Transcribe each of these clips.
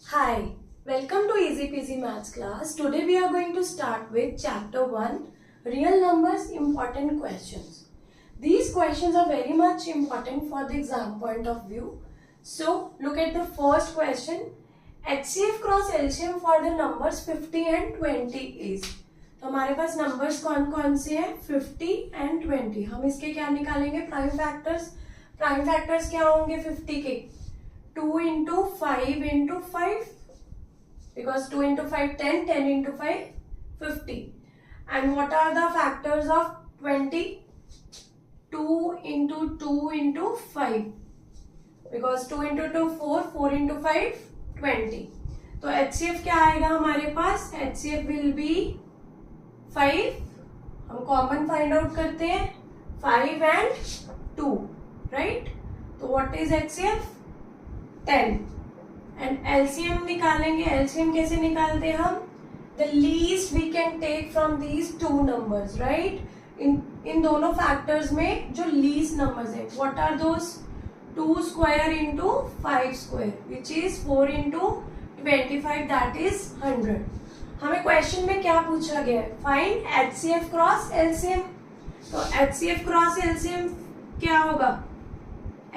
Hi, welcome to Easy Peasy Maths class. Today we are going to start with chapter 1, Real Numbers Important Questions. These questions are very much important for the exam point of view. So, look at the first question. HCF cross LCM for the numbers 50 and 20 is. तो हमारे पास numbers कौन कौन से हैं 50 and 20. हम इसके क्या निकालेंगे प्राइम फैक्टर्स क्या होंगे 50 के 2 into 5 into 5 because 2 into 5 10, 10 into 5 50. And what are the factors of 20? 2 into 2 into 5 because 2 into 2 4, 4 into 5 20. तो HCF क्या आएगा हमारे पास HCF will be 5. हम कॉमन फाइंड आउट करते हैं 5 and 2 right. तो what is HCF 10 and LCM निकालेंगे. LCM कैसे निकालते हैं हम the least we can take from these two numbers right. इन दोनों फैक्टर्स में जो लीस्ट नंबर्स है what are those 2 square into 5 square which is 4 into 25 that is 100. हमें क्वेश्चन में क्या पूछा गया है फाइंड HCF क्रॉस LCM. तो HCF क्रॉस LCM क्या होगा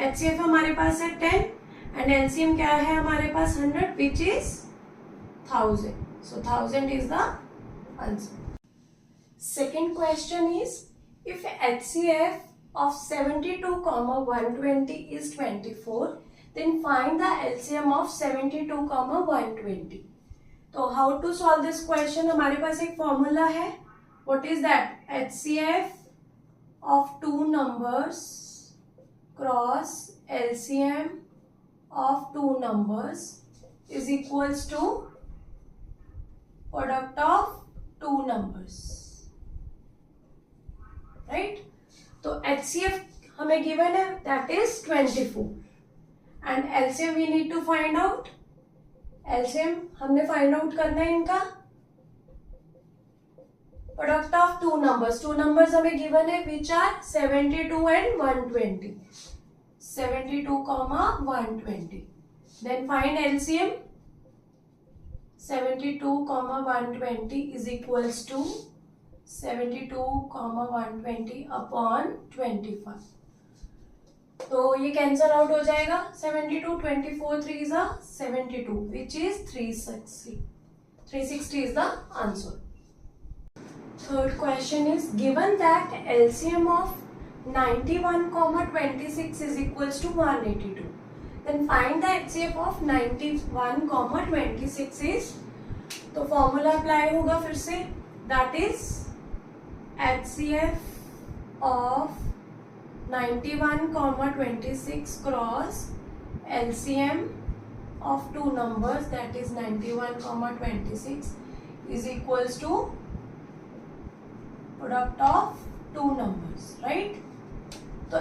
HCF हमारे पास है 10 and LCM क्या है हमारे पास 100 which is 1000. So 1000 is the answer. Second question is if HCF of 72 comma 120 is 24 then find the LCM of 72 comma 120. तो how to solve this question हमारे पास एक फॉर्मूला है what is that HCF of two numbers cross LCM of two numbers is equals to product of two numbers right. तो HCF हमें given है that is 24 and LCM we need to find out. LCM हमने find out करना है इनका product of two numbers हमें given है which are 72 and 120. 72 comma 120. Then find LCM. 72 comma 120 is equals to 72 comma 120 upon 25. तो ये cancel out हो जाएगा 72 24 3 is 72 which is 360. 360 is the answer. Third question is given that LCM of 91 comma 26 is equals to 182 then find the HCF of 91 comma 26 is. तो formula apply होगा फिर से that is HCF of 91 comma 26 cross LCM of two numbers that is 91 comma 26 is equals to product of two numbers right. तो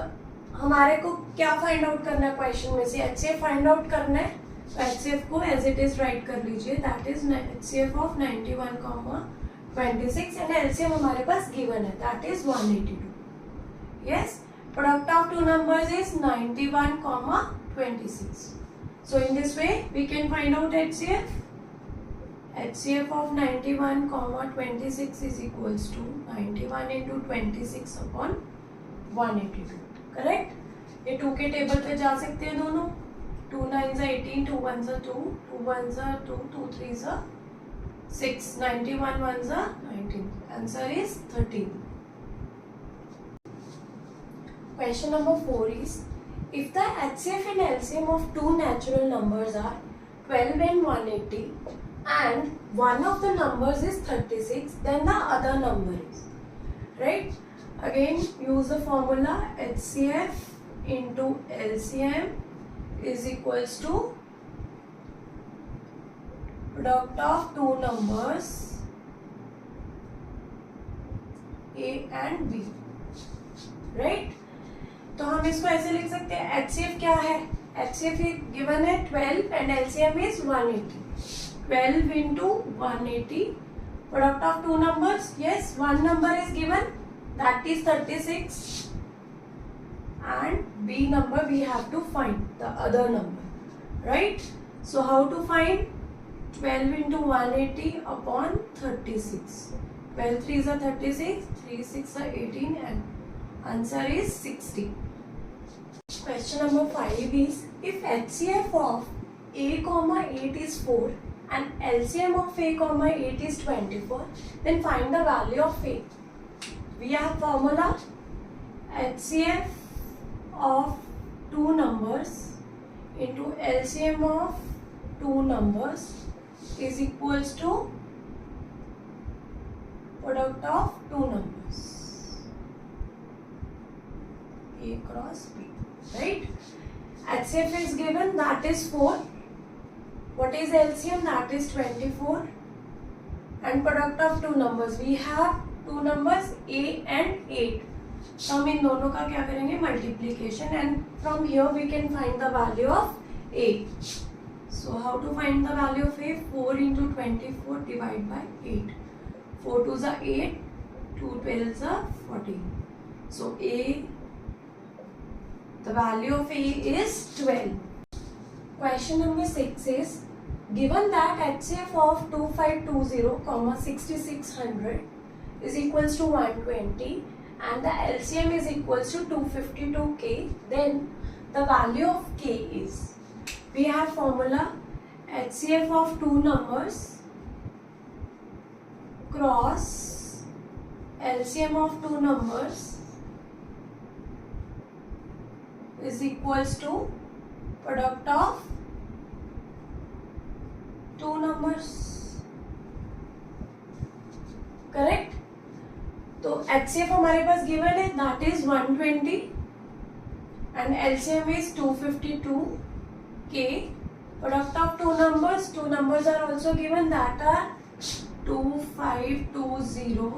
हमारे को क्या find out करना है क्वेश्चन में से HCF फाइंड आउट करना है तो HCF को एज इट इज राइट कर लीजिए that is HCF of 91 comma 26 and LCM हमारे पास गिवन है that is 182. Yes product of two numbers is 91 comma 26. So in this way we can find out HCF. HCF of 91 comma 26 is equals to 91 into 26 upon 182. Correct. ये 2 के table पे जा सकते हैं दोनों 2 9s 18 2 1s 2 2 1s 2 2 3s 6 91 1s 19. Answer is 13. Question number 4 is if the HCF and LCM of two natural numbers are 12 and 180 and one of the numbers is 36 then the other number is right. Again use the formula HCF into LCM is equals to product of two numbers A and B right. तो हम इसको ऐसे लिख सकते हैं HCF क्या है HCF given है 12 and LCM is 180. 12 into 180 product of two numbers. Yes, one number is given that is 36 and B number we have to find the other number right. So how to find 12 into 180 upon 36? 12 3s are 36, 3 6 are 18 and answer is 60. Question number 5 is, if HCF of a comma 8 is 4 and LCM of a comma 8 is 24, then find the value of a. We have formula HCF of two numbers into LCM of two numbers is equals to product of two numbers, A cross B, right? HCF is given, that is 4. What is LCM? That is 24. And product of two numbers, we have two numbers A and 8. So हम इन दोनों का क्या करेंगे? Multiplication, and from here we can find the value of A. So how to find the value of A? 4 into 24 divided by 8. 4 2s are 8, 2 12s are 14. So A, the value of A is 12. Question number 6 is, given that HCF of 2520, 6600 is equals to 120 and the LCM is equals to 252K, then the value of K is, we have formula HCF of two numbers cross LCM of two numbers is equals to product of two numbers, correct? तो HCF हमारे पास given है, that is 120 and LCM is 252K. Product of two numbers are also given, that are 2520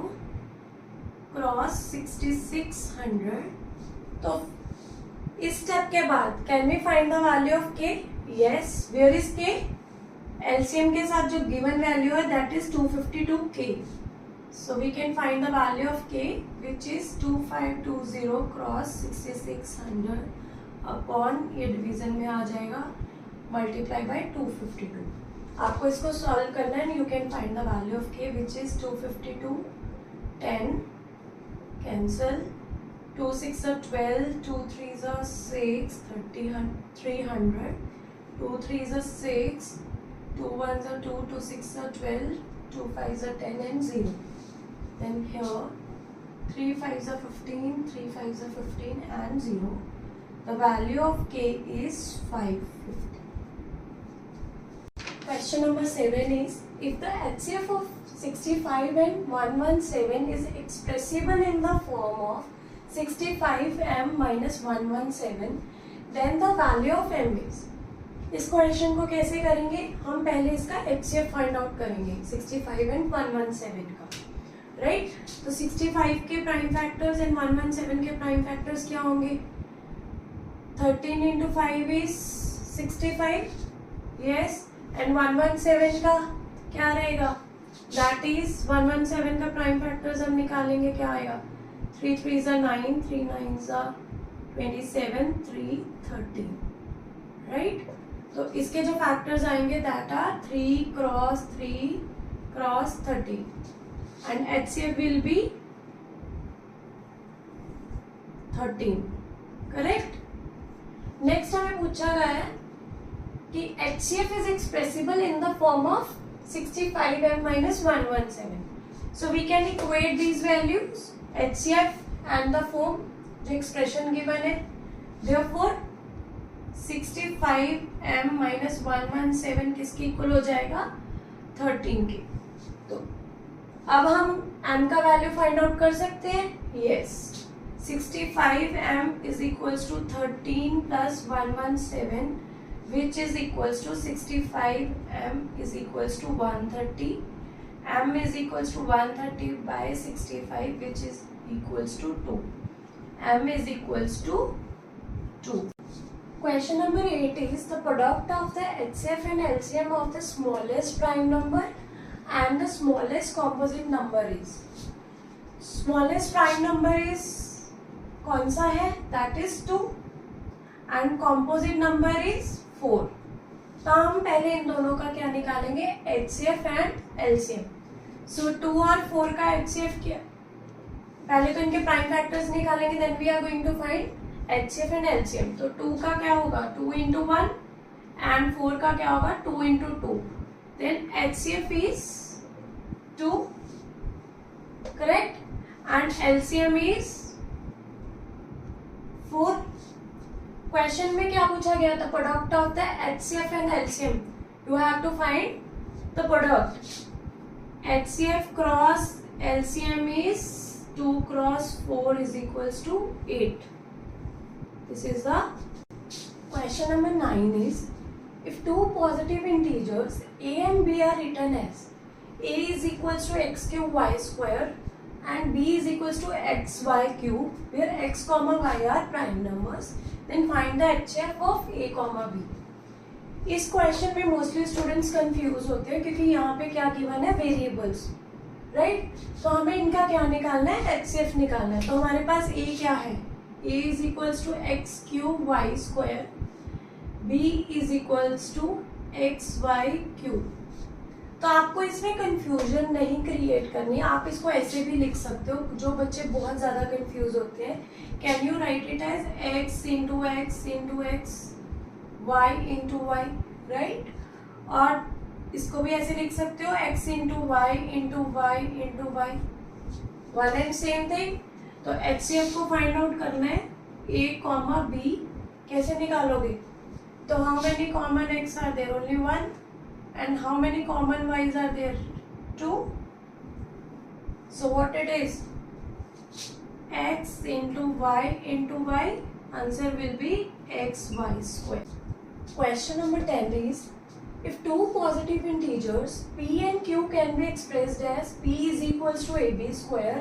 cross 6600. तो इस step के बाद can we find the value of K? Yes. Where is K? LCM के साथ जो गिवन वैल्यू है that is 252K. So we can find the value of K, which is 2520 cross 6600 upon, ये division में आ जाएगा, multiply by 252. आपको इसको solve करना है and you can find the value of K, which is 252, 10 cancel, 2 6 are 12, 2 3s are 6, 300, 2 3s are 6, 2 1s are 2, 2 6 are 12, 2 5s are 10 and 0. Then here 3 5s are 15, 3 5s are 15 and 0. The value of K is 550. Question number 7 is, if the HCF of 65 and 117 is expressible in the form of 65m minus 117, then the value of m is. इस question को कैसे करेंगे? हम पहले इसका HCF find out करेंगे 65 and 117 का, right? तो 65 के प्राइम फैक्टर्स एंड 117 के प्राइम फैक्टर्स क्या होंगे? 13 into 5 is 65, yes, and 117 का क्या रहेगा? दैट इज 117 का प्राइम फैक्टर्स हम निकालेंगे, क्या आएगा? 3 3s are 9, 3 9s are 27, 3 30, right? तो इसके जो फैक्टर्स आएंगे that are 3 cross 3 cross 30 and HCF will be 13, correct? Next हमें पूछा गया है कि HCF is expressible in the form of 65m minus 117. So we can equate these values, HCF and the form जो expression given है. Therefore 65m minus 117 किसकी equal हो जाएगा? 13 के. तो अब हम m का वैल्यू फाइंड आउट कर सकते हैं. Yes. 65m is equals to 13 plus 117, which is equals to 65m is equals to 130. m is equals to 130 by 65, which is equals to 2. m is equals to 2. Question number 8 is, the product of the HCF and LCM of the smallest prime number and the smallest composite number is. Smallest prime number is कौन सा है? That is 2 and composite number is 4. तो हम पहले इन दोनों का क्या निकालेंगे, HCF एंड LCM। सो 2 और 4 का HCF क्या, पहले तो इनके प्राइम फैक्टर्स निकालेंगे, then we are going to find HCF and LCM। तो 2 का क्या होगा 2 into 1 एंड 4 का क्या होगा 2 into 2, then HCF is 2, correct, and LCM is 4। Question में क्या पूछा गया था, product of the HCF and LCM, you have to find the product. HCF cross LCM is 2 cross 4 is equals to 8. This is the question number 9 is, if two positive integers a and b are written as a is equals to x cube y square and b is equals to x y cube, where x comma y are prime numbers, then find the HCF of a comma b. इस question में mostly students confuse होते हैं क्योंकि यहाँ पे क्या given है, variables, right. तो हमें इनका क्या निकालना है, HCF निकालना है। तो हमारे पास a क्या है, a is equals to x cube y square, b is equals to x y cube. तो आपको इसमें कंफ्यूजन नहीं क्रिएट करनी, आप इसको ऐसे भी लिख सकते हो। जो बच्चे बहुत ज़्यादा कंफ्यूज होते हैं, can you write it as x into x into x, y into y, right. और इसको भी ऐसे लिख सकते हो x into y into y into y, one and same thing. तो HCF को फाइंड आउट करना है, a कॉमा b, कैसे निकालोगे, तो how many common x are there, only 1, and how many common y's are there, 2। So what it is, x into y into y, answer will be xy square. Question number 10 is, if two positive integers p and q can be expressed as p is equals to ab square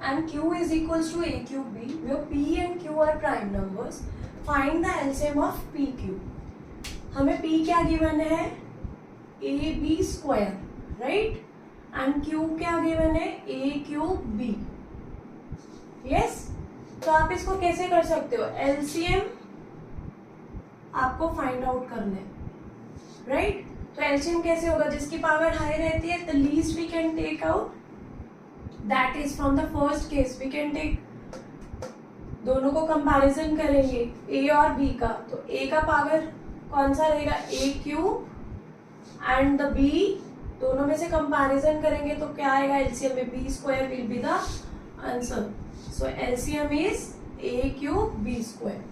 and q is equals to a cube b, where p and q are prime numbers, find the LCM of p q. हमें p क्या given है, ab square, right, and q क्या given है, a cube b, yes. तो आप इसको कैसे कर सकते हो, LCM आपको फाइंड आउट करना है, राइट। तो एलसीएम कैसे होगा, जिसकी पावर हाई रहती है, the least we can take out, that is from the first case we can take, दोनों को कंपैरिजन करेंगे ए और बी का, तो ए का पावर कौन सा रहेगा, ए क्यूब, एंड द बी, दोनों में से कंपैरिजन करेंगे तो क्या आएगा, एलसीएम में B square will be the answer. So LCM is A cube B square.